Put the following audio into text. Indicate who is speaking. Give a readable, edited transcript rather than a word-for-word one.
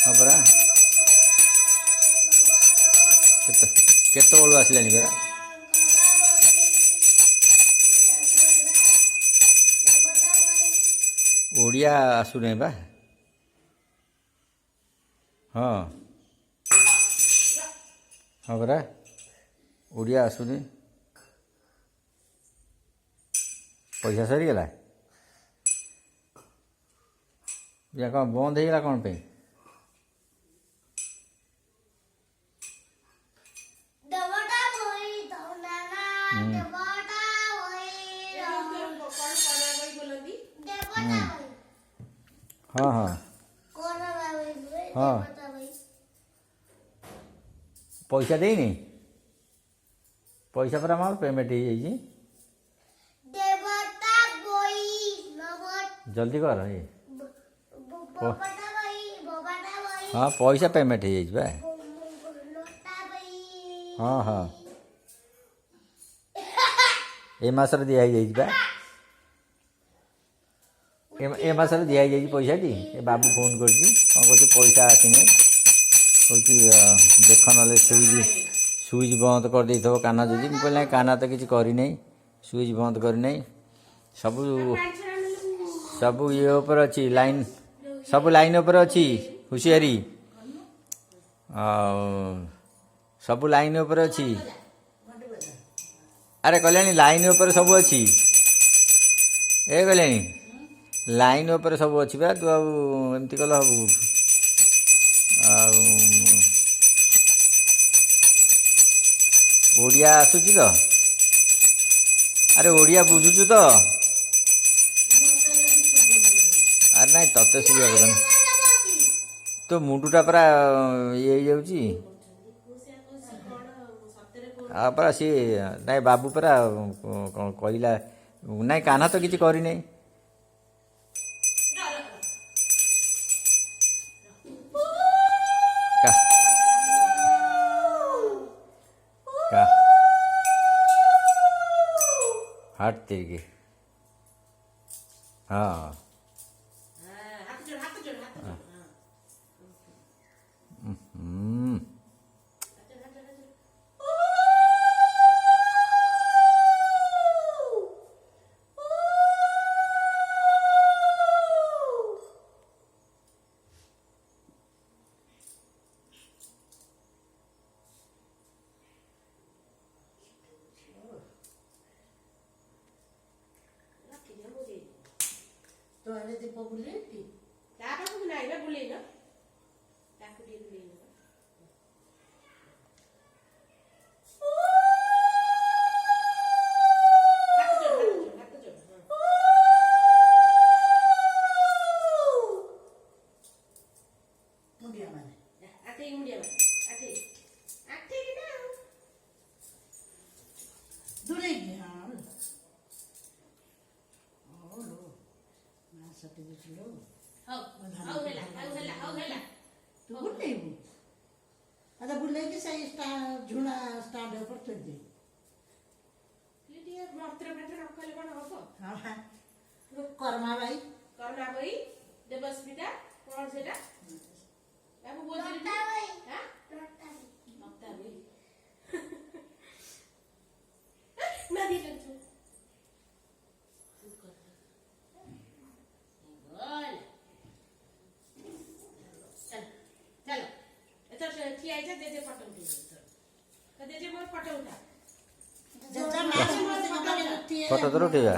Speaker 1: हाँ परा केत बड़ू आसलानी परा ओडिया आसुने बा हाँ हाँ परा ओडिया आसुनी पैसा सरीगला या कौन बंद होगा कौन पे हाँ हाँ हाँ पैसा देनी पैसा पर आम पेमेंट हो जाइए जल्दी कर ये हाँ पैसा पेमेंट हो जाइए हाँ हाँ ए मासर दिया जाइए ए मासर दिया जाइए पैसा टी ए बाबू फोन कर पैसा आसने देख ना सुइच बंद कर दे काना जदि मुझे कहना काना तो किसी करना सुइच बंद करना सब सब ये ऊपर अच्छी लाइन सब लाइन ऊपर अच्छी हुशियारी सब लाइन ऊपर अच्छी अरे कल्याणी लाइन ऊपर सब अच्छी ए कल्याणी लाइन ऊपर सब अच्छी बा तू आमती कल हबू ओडिया आसुची तो अरे ओडिया बुझुचु तो अरे नाई तत्ते सुविधा कर तो मुंडुटा परा ये जाऊँगी परा सी नाई बाबू परा कहला नाई कान्हा तो किसी करनी हाथ तेरे हाँ
Speaker 2: तो अरे दीपो बुले थी क्या बाबू नहीं ना बुले ना क्या कुछ बुले ना मुड़िया माने आते मुड़िया माने आते आते की ना दूरे की हाँ सत्य दिखलो हाउ हेला तू बुले बु अदा बुले के सही झुणा स्टैंड ऊपर चढ़ दे ये मात्र बेटर रखले कोन हो हां हां कर्मा भाई देवस्मिता कोन सेटा बाबू बोलली हां नक्ता भाई ना दी तू
Speaker 1: फोटो तो उठेगा।